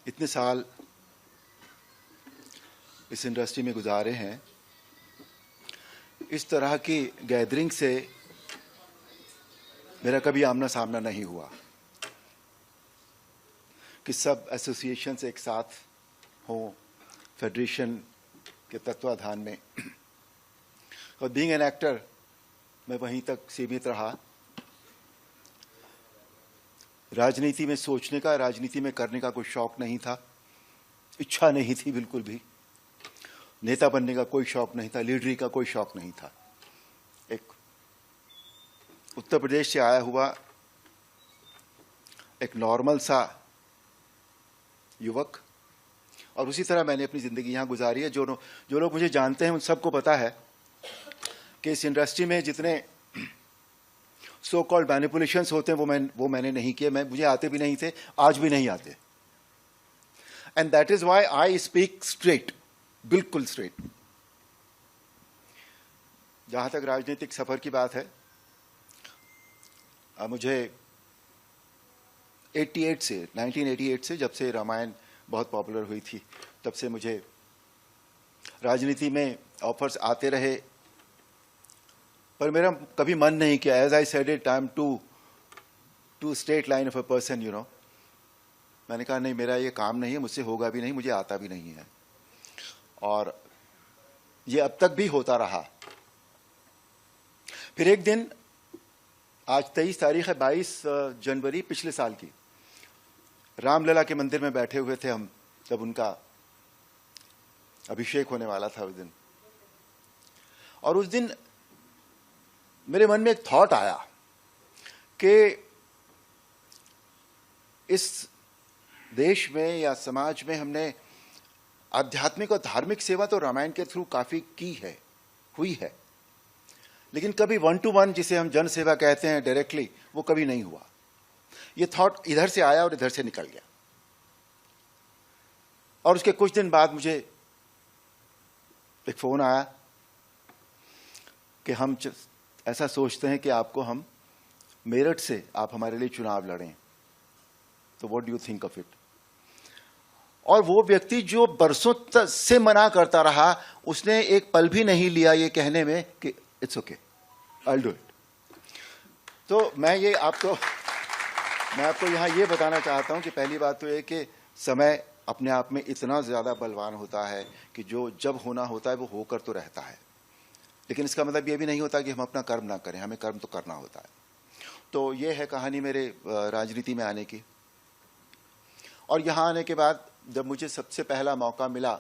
इतने साल इस इंडस्ट्री में गुजारे हैं, इस तरह की गैदरिंग से मेरा कभी आमना सामना नहीं हुआ कि सब एसोसिएशंस एक साथ हों फेडरेशन के तत्वाधान में। और बीइंग एन एक्टर मैं वहीं तक सीमित रहा। राजनीति में सोचने का, राजनीति में करने का कोई शौक नहीं था, इच्छा नहीं थी बिल्कुल भी। नेता बनने का कोई शौक नहीं था, लीडरी का कोई शौक नहीं था। एक उत्तर प्रदेश से आया हुआ एक नॉर्मल सा युवक, और उसी तरह मैंने अपनी ज़िंदगी यहाँ गुजारी है। जो लोग मुझे जानते हैं उन सबको पता है कि इस इंडस्ट्री में जितने सो कॉल्ड मैनिपुलेशंस होते हैं वो मैंने नहीं किए। मुझे आते भी नहीं थे, आज भी नहीं आते। And that is why I speak straight, बिल्कुल स्ट्रेट। जहां तक राजनीतिक सफर की बात है, मुझे 1988 से, जब से रामायण बहुत पॉपुलर हुई थी, तब से मुझे राजनीति में ऑफर्स आते रहे, पर मेरा कभी मन नहीं किया। As I said it, I am too straight line of a person, you know. मैंने कहा नहीं, मेरा ये काम नहीं है, मुझसे होगा भी नहीं, मुझे आता भी नहीं है। और ये अब तक भी होता रहा। फिर एक दिन, आज 23 तारीख है, 22 जनवरी पिछले साल की, रामलला के मंदिर में बैठे हुए थे हम, जब उनका अभिषेक होने वाला था उस दिन। और उस दिन मेरे मन में एक थॉट आया कि इस देश में या समाज में हमने आध्यात्मिक और धार्मिक सेवा तो रामायण के थ्रू काफी की है, हुई है, लेकिन कभी 1 to 1 जिसे हम जन सेवा कहते हैं डायरेक्टली, वो कभी नहीं हुआ। ये थॉट इधर से आया और इधर से निकल गया। और उसके कुछ दिन बाद मुझे एक फोन आया कि हम ऐसा सोचते हैं कि आपको हम मेरठ से आप हमारे लिए चुनाव लड़ें, तो what do you think of it. और वो व्यक्ति जो बरसों से मना करता रहा, उसने एक पल भी नहीं लिया ये कहने में कि it's okay, I will do it. तो मैं आपको यहाँ ये बताना चाहता हूँ कि पहली बात तो ये कि समय अपने आप में इतना ज़्यादा बलवान होता है कि जो जब होना होता है वो होकर तो रहता है, लेकिन इसका मतलब ये भी नहीं होता कि हम अपना कर्म ना करें, हमें कर्म तो करना होता है। तो ये है कहानी मेरे राजनीति में आने की। और यहाँ आने के बाद जब मुझे सबसे पहला मौका मिला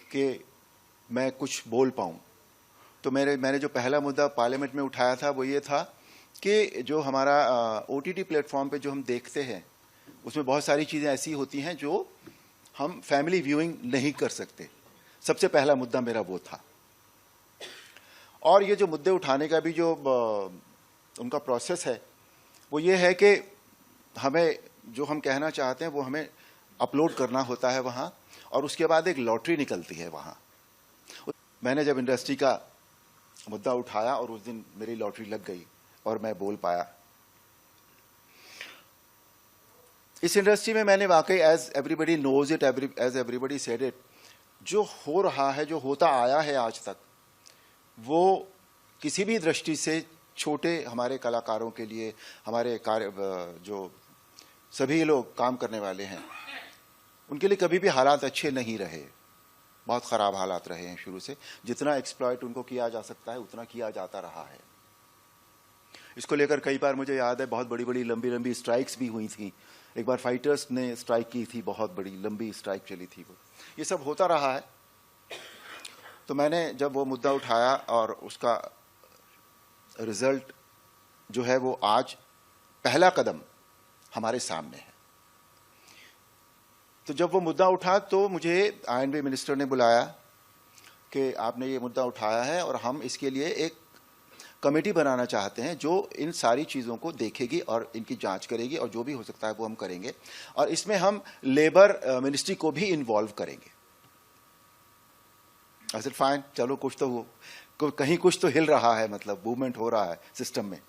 कि मैं कुछ बोल पाऊँ, तो मैंने जो पहला मुद्दा पार्लियामेंट में उठाया था वो ये था कि जो हमारा OTT प्लेटफॉर्म पे जो हम देखते हैं, उसमें बहुत सारी चीज़ें ऐसी होती हैं जो हम फैमिली व्यूइंग नहीं कर सकते। सबसे पहला मुद्दा मेरा वो था। और ये जो मुद्दे उठाने का भी जो उनका प्रोसेस है, वो ये है कि हमें जो हम कहना चाहते हैं वो हमें अपलोड करना होता है वहाँ, और उसके बाद एक लॉटरी निकलती है वहाँ। मैंने जब इंडस्ट्री का मुद्दा उठाया और उस दिन मेरी लॉटरी लग गई और मैं बोल पाया। इस इंडस्ट्री में मैंने वाकई, as everybody knows it, as everybody said it, जो हो रहा है, जो होता आया है आज तक, वो किसी भी दृष्टि से छोटे हमारे कलाकारों के लिए, हमारे जो सभी लोग काम करने वाले हैं, उनके लिए कभी भी हालात अच्छे नहीं रहे। बहुत ख़राब हालात रहे हैं शुरू से। जितना एक्सप्लॉइट उनको किया जा सकता है उतना किया जाता रहा है। इसको लेकर कई बार मुझे याद है बहुत बड़ी बड़ी लंबी लंबी स्ट्राइक्स भी हुई थी। एक बार फाइटर्स ने स्ट्राइक की थी, बहुत बड़ी लंबी स्ट्राइक चली थी। वो ये सब होता रहा है। तो मैंने जब वो मुद्दा उठाया और उसका रिजल्ट जो है वो आज पहला कदम हमारे सामने है। तो जब वो मुद्दा उठा तो मुझे INB मिनिस्टर ने बुलाया कि आपने ये मुद्दा उठाया है और हम इसके लिए एक कमेटी बनाना चाहते हैं जो इन सारी चीज़ों को देखेगी और इनकी जांच करेगी, और जो भी हो सकता है वो हम करेंगे, और इसमें हम लेबर मिनिस्ट्री को भी इन्वॉल्व करेंगे। आई सेड फाइन, चलो कुछ तो कहीं कुछ तो हिल रहा है, मतलब मूवमेंट हो रहा है सिस्टम में।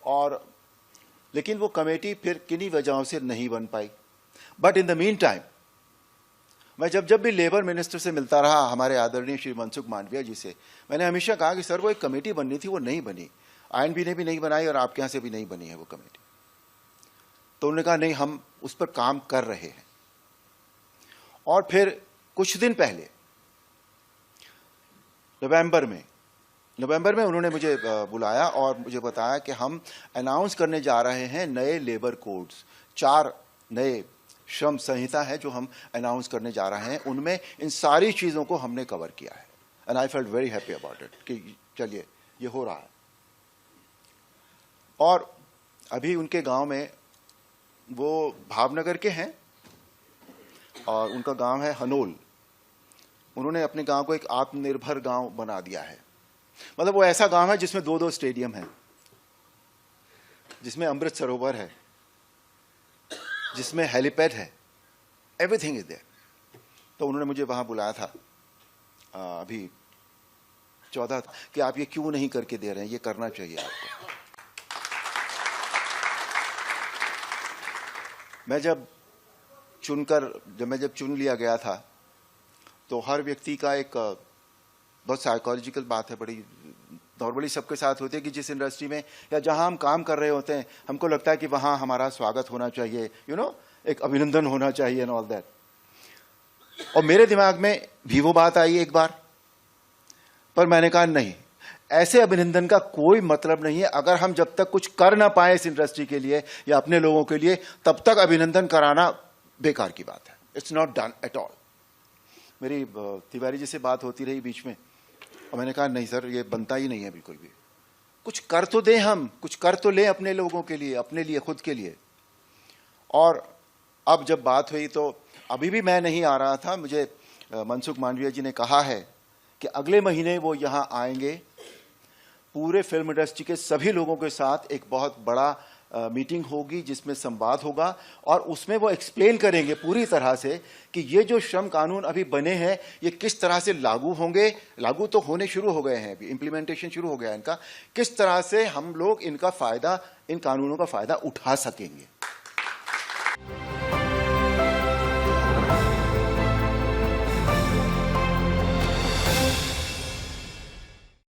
और लेकिन वो कमेटी फिर किन्हीं वजहों से नहीं बन पाई। But in the meantime मैं जब भी लेबर मिनिस्टर से मिलता रहा, हमारे आदरणीय श्री मनसुख मांडविया जी से, मैंने हमेशा कहा कि सर वो एक कमेटी बननी थी, वो नहीं बनी, आईएनबी ने भी नहीं बनाई और आपके यहाँ से भी नहीं बनी है वो कमेटी। तो उन्होंने कहा नहीं, हम उस पर काम कर रहे हैं। और फिर कुछ दिन पहले नवंबर में उन्होंने मुझे बुलाया और मुझे बताया कि हम अनाउंस करने जा रहे हैं नए लेबर कोड्स, 4 नए श्रम संहिता है जो हम अनाउंस करने जा रहे हैं, उनमें इन सारी चीज़ों को हमने कवर किया है। And I felt very happy about it कि चलिए ये हो रहा है। और अभी उनके गांव में, वो भावनगर के हैं और उनका गांव है हनोल, उन्होंने अपने गांव को एक आत्मनिर्भर गांव बना दिया है। मतलब वो ऐसा गांव है जिसमें 2-2 स्टेडियम है, जिसमें अमृत सरोवर है, जिसमें हेलीपैड है, एवरीथिंग इज देयर। तो उन्होंने मुझे वहां बुलाया था अभी 14 कि आप ये क्यों नहीं करके दे रहे हैं, ये करना चाहिए आपको। मैं जब चुन लिया गया था तो हर व्यक्ति का एक बहुत साइकोलॉजिकल बात है, बड़ी नॉर्मली सबके साथ होती है कि जिस इंडस्ट्री में या जहां हम काम कर रहे होते हैं, हमको लगता है कि वहां हमारा स्वागत होना चाहिए, एक अभिनंदन होना चाहिए एंड ऑल दैट। और मेरे दिमाग में भी वो बात आई एक बार, पर मैंने कहा नहीं, ऐसे अभिनंदन का कोई मतलब नहीं है। अगर हम जब तक कुछ कर ना पाए इस इंडस्ट्री के लिए या अपने लोगों के लिए, तब तक अभिनंदन कराना बेकार की बात है। It's not done at all. मेरी तिवारी जी से बात होती रही बीच में और मैंने कहा नहीं सर, ये बनता ही नहीं है बिल्कुल भी। कुछ कर तो दें, हम कुछ कर तो लें अपने लोगों के लिए, अपने लिए, खुद के लिए। और अब जब बात हुई तो अभी भी मैं नहीं आ रहा था, मुझे मनसुख मांडविया जी ने कहा है कि अगले महीने वो यहाँ आएंगे, पूरे फिल्म इंडस्ट्री के सभी लोगों के साथ एक बहुत बड़ा मीटिंग होगी जिसमें संवाद होगा और उसमें वो एक्सप्लेन करेंगे पूरी तरह से कि ये जो श्रम कानून अभी बने हैं ये किस तरह से लागू होंगे। लागू तो होने शुरू हो गए हैं, अभी इम्प्लीमेंटेशन शुरू हो गया है इनका, किस तरह से हम लोग इनका फायदा, इन कानूनों का फायदा उठा सकेंगे।